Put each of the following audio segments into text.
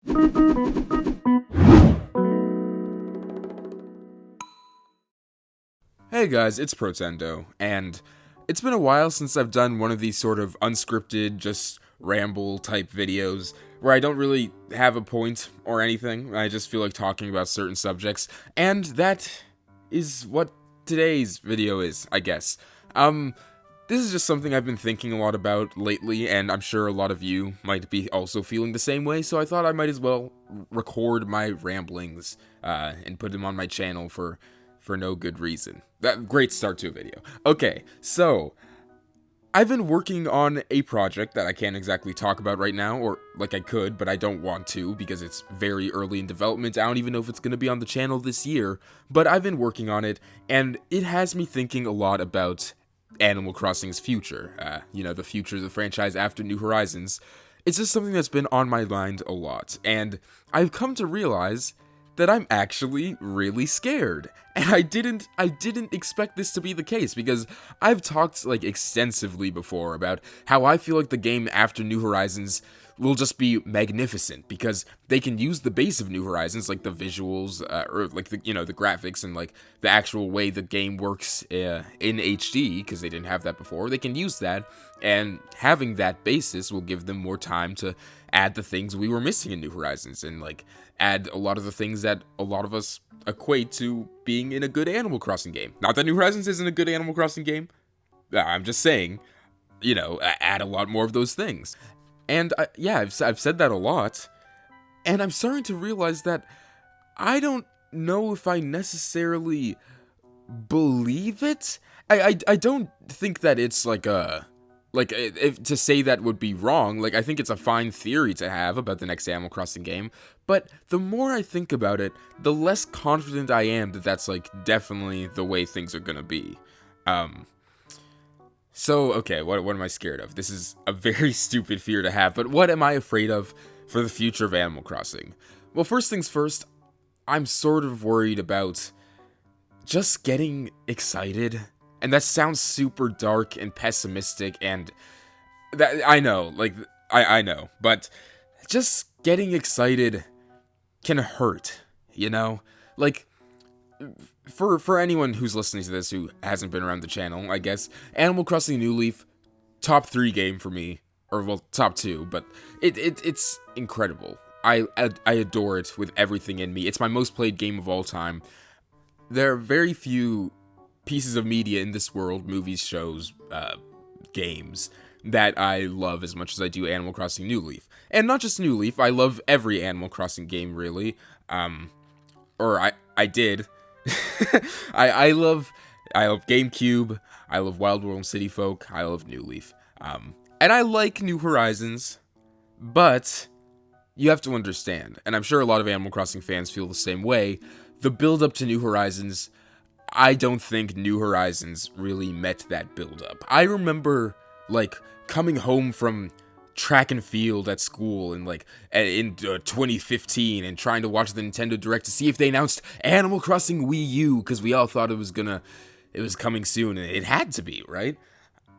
Hey guys, it's Protendo, and it's been a while since I've done one of these sort of unscripted, just ramble type videos where I don't really have a point or anything. I just feel like talking about certain subjects, and that is what today's video is, I guess. This is just something I've been thinking a lot about lately, and I'm sure a lot of you might be also feeling the same way, so I thought I might as well record my ramblings and put them on my channel for no good reason. Great start to a video. Okay, so I've been working on a project that I can't exactly talk about right now, or like I could, but I don't want to because it's very early in development. I don't even know if it's going to be on the channel this year, but I've been working on it, and it has me thinking a lot about Animal Crossing's future. The future of the franchise after New Horizons. It's just something that's been on my mind a lot, and I've come to realize that I'm actually really scared. And I didn't expect this to be the case, because I've talked like extensively before about how I feel like the game after New Horizons will just be magnificent, because they can use the base of New Horizons, like the visuals, or like the graphics and like the actual way the game works in HD, because they didn't have that before. They can use that, and having that basis will give them more time to add the things we were missing in New Horizons, and like add a lot of the things that a lot of us equate to being in a good Animal Crossing game. Not that New Horizons isn't a good Animal Crossing game. I'm just saying, add a lot more of those things. And I've said that a lot, and I'm starting to realize that I don't know if I necessarily believe it. I don't think that it's if to say that would be wrong. Like, I think it's a fine theory to have about the next Animal Crossing game, but the more I think about it, the less confident I am that that's like definitely the way things are gonna be. So, okay, what am I scared of? This is a very stupid fear to have, but what am I afraid of for the future of Animal Crossing? Well, first things first, I'm sort of worried about just getting excited. And that sounds super dark and pessimistic, and that I know, I know, but just getting excited can hurt, Like, for anyone who's listening to this who hasn't been around the channel, I guess, Animal Crossing New Leaf, top 3 game for me, or well, top 2, but it's incredible. I adore it with everything in me. It's my most played game of all time. There are very few pieces of media in this world, movies, shows, games, that I love as much as I do Animal Crossing New Leaf. And not just New Leaf, I love every Animal Crossing game, really. I did. I love GameCube, I love Wild World and City Folk, I love New Leaf. And I like New Horizons, but you have to understand, and I'm sure a lot of Animal Crossing fans feel the same way, the build up to New Horizons, I don't think New Horizons really met that build-up. I remember, coming home from track and field at school in 2015 and trying to watch the Nintendo Direct to see if they announced Animal Crossing Wii U, because we all thought it was coming soon, and it had to be, right?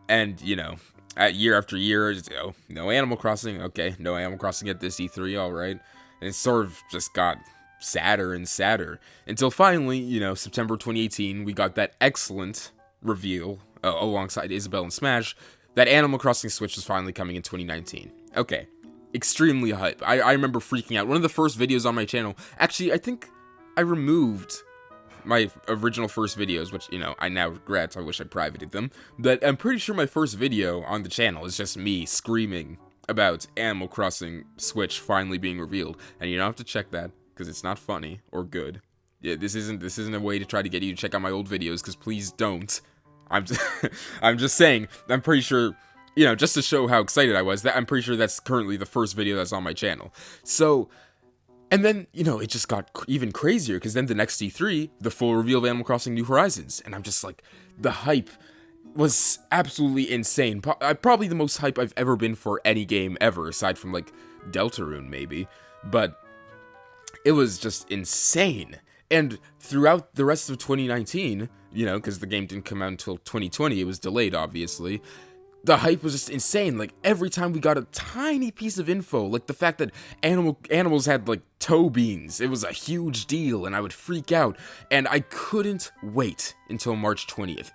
And, year after year, no Animal Crossing, okay, no Animal Crossing at this E3, alright. And it sort of just got sadder and sadder, until finally, September 2018, we got that excellent reveal, alongside Isabelle and Smash, that Animal Crossing Switch was finally coming in 2019. Okay, extremely hype. I remember freaking out. One of the first videos on my channel, actually, I think I removed my original first videos, which, I now regret. I wish I privated them, but I'm pretty sure my first video on the channel is just me screaming about Animal Crossing Switch finally being revealed, and you don't have to check that, because it's not funny or good. Yeah, this isn't a way to try to get you to check out my old videos, because please don't. I'm just saying, I'm pretty sure, just to show how excited I was, that I'm pretty sure that's currently the first video that's on my channel. So, and then, it just got even crazier, because then the next E3, the full reveal of Animal Crossing New Horizons, and I'm just like, the hype was absolutely insane. Probably the most hype I've ever been for any game ever, aside from, Deltarune, maybe. But it was just insane. And throughout the rest of 2019, because the game didn't come out until 2020, it was delayed, obviously, the hype was just insane. Like, every time we got a tiny piece of info, like the fact that animals had like toe beans, it was a huge deal, and I would freak out. And I couldn't wait until March 20th.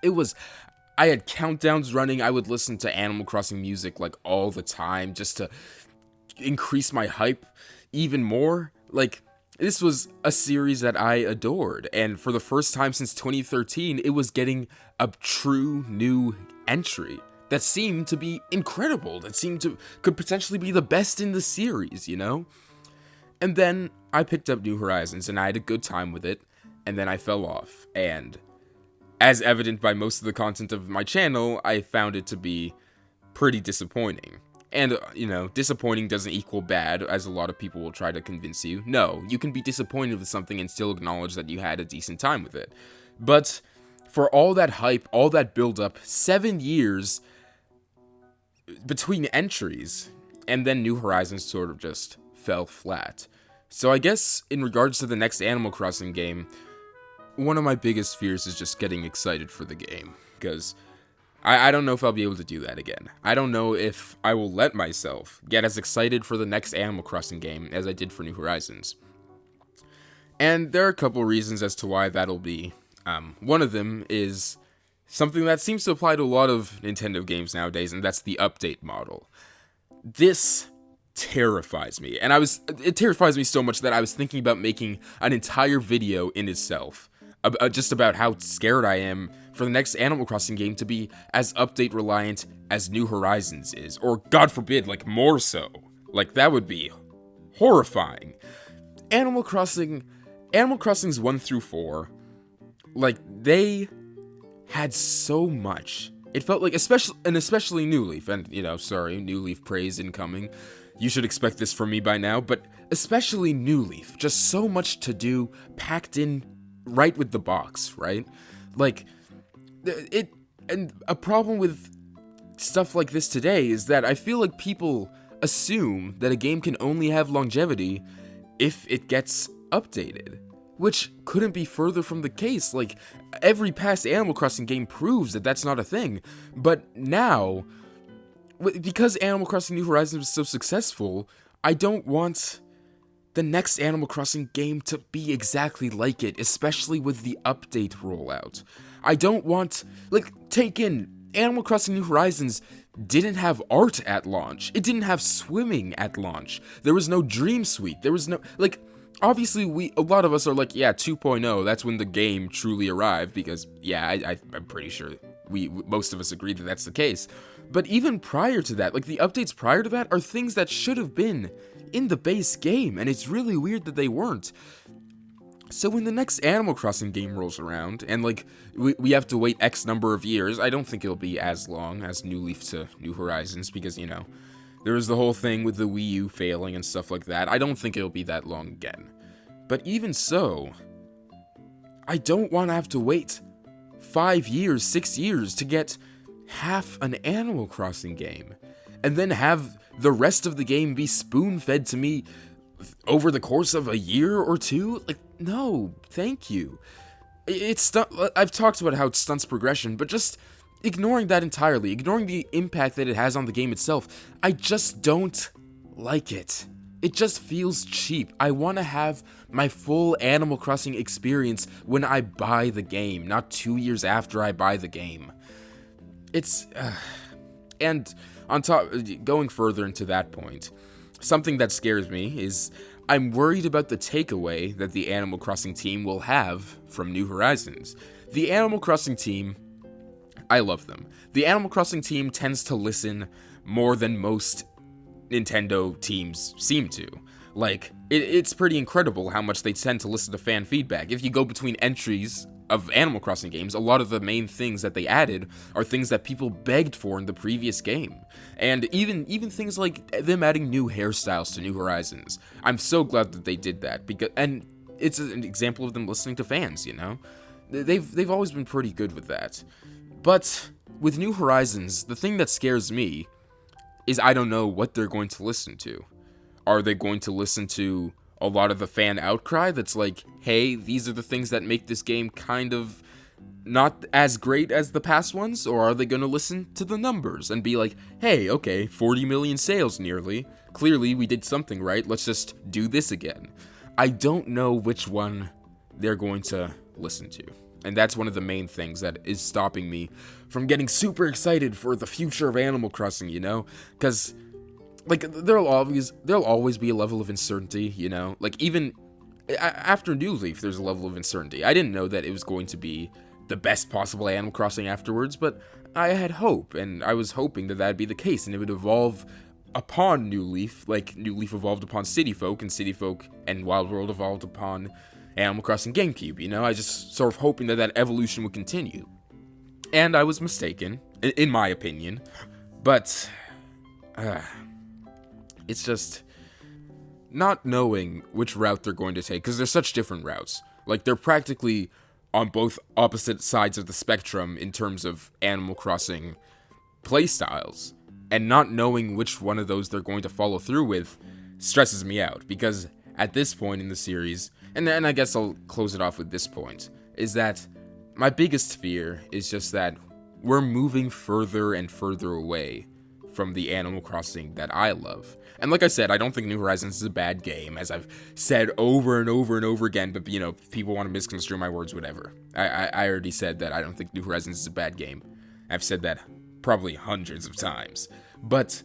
I had countdowns running. I would listen to Animal Crossing music like all the time just to increase my hype even more. Like, this was a series that I adored, and for the first time since 2013, it was getting a true new entry that seemed to be incredible, that could potentially be the best in the series, you know? And then I picked up New Horizons, and I had a good time with it, and then I fell off, and as evident by most of the content of my channel, I found it to be pretty disappointing. And, disappointing doesn't equal bad, as a lot of people will try to convince you. No, you can be disappointed with something and still acknowledge that you had a decent time with it. But for all that hype, all that build-up, 7 years between entries, and then New Horizons sort of just fell flat. So I guess, in regards to the next Animal Crossing game, one of my biggest fears is just getting excited for the game, because I don't know if I'll be able to do that again. I don't know if I will let myself get as excited for the next Animal Crossing game as I did for New Horizons. And there are a couple reasons as to why that'll be. One of them is something that seems to apply to a lot of Nintendo games nowadays, and that's the update model. This terrifies me, and it terrifies me so much that I was thinking about making an entire video in itself, just about how scared I am for the next Animal Crossing game to be as update reliant as New Horizons is, or God forbid, like, more so. Like, that would be horrifying. Animal Crossings 1 through 4, like, they had so much. It felt like, especially New Leaf, and, sorry, New Leaf praise incoming. You should expect this from me by now, but especially New Leaf. Just so much to do, packed in right with the box, right? Like, and a problem with stuff like this today is that I feel like people assume that a game can only have longevity if it gets updated, which couldn't be further from the case. Like, every past Animal Crossing game proves that that's not a thing. But now, because Animal Crossing New Horizons was so successful, I don't want the next Animal Crossing game to be exactly like it, especially with the update rollout. I don't want, take in, Animal Crossing New Horizons didn't have art at launch. It didn't have swimming at launch. There was no Dream Suite. There was no, obviously a lot of us are like, yeah, 2.0, that's when the game truly arrived, because, yeah, I'm pretty sure most of us agree that that's the case. But even prior to that, the updates prior to that are things that should have been in the base game, and it's really weird that they weren't. So when the next Animal Crossing game rolls around, and, we have to wait X number of years, I don't think it'll be as long as New Leaf to New Horizons, because, there was the whole thing with the Wii U failing and stuff like that. I don't think it'll be that long again. But even so, I don't want to have to wait 5 years, 6 years to get half an Animal Crossing game, and then have the rest of the game be spoon-fed to me over the course of a year or two. No, thank you. I've talked about how it stunts progression, but just ignoring that entirely, ignoring the impact that it has on the game itself, I just don't like it. It just feels cheap. I want to have my full Animal Crossing experience when I buy the game, not 2 years after I buy the game. And on top, going further into that point, something that scares me is I'm worried about the takeaway that the Animal Crossing team will have from New Horizons. The Animal Crossing team, I love them. The Animal Crossing team tends to listen more than most Nintendo teams seem to. It's pretty incredible how much they tend to listen to fan feedback. If you go between entries of Animal Crossing games, a lot of the main things that they added are things that people begged for in the previous game. And even things like them adding new hairstyles to New Horizons. I'm so glad that they did that, and it's an example of them listening to fans, They've always been pretty good with that. But with New Horizons, the thing that scares me is I don't know what they're going to listen to. Are they going to listen to a lot of the fan outcry that's like, hey, these are the things that make this game kind of not as great as the past ones, or are they going to listen to the numbers and be like, hey, okay, 40 million sales nearly. Clearly, we did something right. Let's just do this again. I don't know which one they're going to listen to. And that's one of the main things that is stopping me from getting super excited for the future of Animal Crossing, you know? Because, like, there'll always be a level of uncertainty, you know? Like, even after New Leaf, there's a level of uncertainty. I didn't know that it was going to be the best possible Animal Crossing afterwards, but I had hope, and I was hoping that that'd be the case, and it would evolve upon New Leaf, like New Leaf evolved upon City Folk, and City Folk and Wild World evolved upon Animal Crossing GameCube, you know? I just sort of hoping that that evolution would continue. And I was mistaken, in my opinion, but it's just not knowing which route they're going to take, because they're such different routes. Like, they're practically on both opposite sides of the spectrum in terms of Animal Crossing playstyles, and not knowing which one of those they're going to follow through with stresses me out, because at this point in the series, and I guess I'll close it off with this point, is that my biggest fear is just that we're moving further and further away from the Animal Crossing that I love. And like I said, I don't think New Horizons is a bad game, as I've said over and over and over again, but, you know, people want to misconstrue my words, whatever. I already said that I don't think New Horizons is a bad game. I've said that probably hundreds of times. But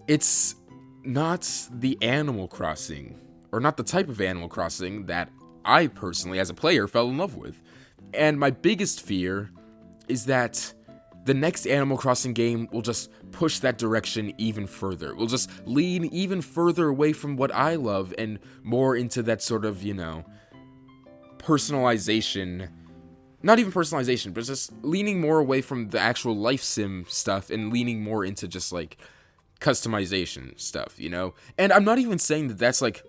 it's not the Animal Crossing, or not the type of Animal Crossing that I personally, as a player, fell in love with. And my biggest fear is that the next Animal Crossing game will just push that direction even further. We'll just lean even further away from what I love and more into that sort of, you know, personalization. Not even personalization, but just leaning more away from the actual life sim stuff and leaning more into just, like, customization stuff, you know? And I'm not even saying that that's, like,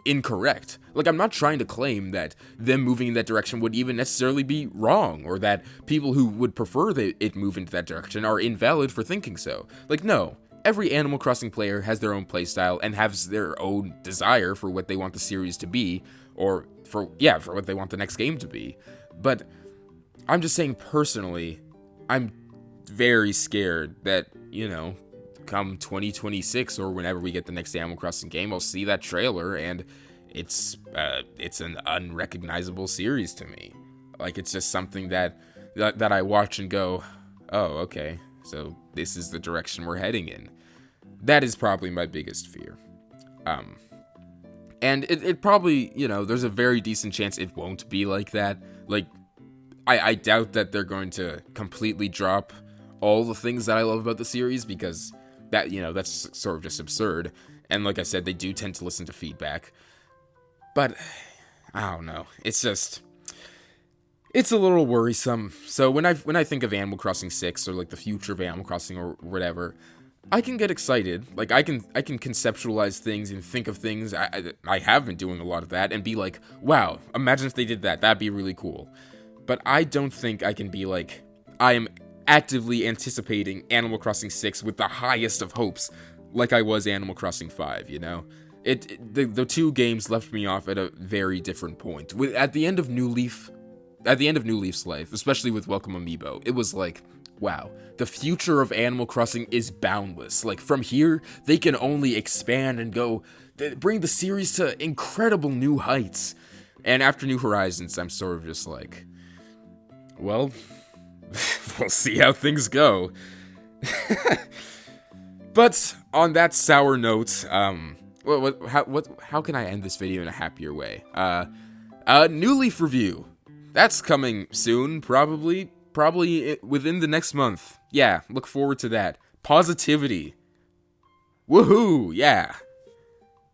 incorrect. Like, I'm not trying to claim that them moving in that direction would even necessarily be wrong, or that people who would prefer that it move into that direction are invalid for thinking so. Like, no. Every Animal Crossing player has their own playstyle and has their own desire for what they want the series to be, or for what they want the next game to be. But I'm just saying, personally, I'm very scared that, you know, come 2026 or whenever we get the next Animal Crossing game, I'll see that trailer and it's an unrecognizable series to me. Like, it's just something that I watch and go, oh, okay, so this is the direction we're heading in. That is probably my biggest fear. And it probably, you know, there's a very decent chance it won't be like that. Like, I doubt that they're going to completely drop all the things that I love about the series, because that, you know, that's sort of just absurd. And like I said, they do tend to listen to feedback. But I don't know. It's just, it's a little worrisome. So when I think of Animal Crossing 6 or like the future of Animal Crossing or whatever, I can get excited. Like, I can conceptualize things and think of things. I have been doing a lot of that and be like, wow, imagine if they did that. That'd be really cool. But I don't think I can be like, I am actively anticipating Animal Crossing 6 with the highest of hopes, like I was Animal Crossing 5, you know? The two games left me off at a very different point. At the end of New Leaf's life, especially with Welcome Amiibo, it was like, wow, the future of Animal Crossing is boundless. Like, from here, they can only expand and go, bring the series to incredible new heights. And after New Horizons, I'm sort of just like, well, we'll see how things go. But on that sour note, how can I end this video in a happier way? New Leaf review. That's coming soon, probably within the next month. Yeah, look forward to that. Positivity. Woohoo, yeah.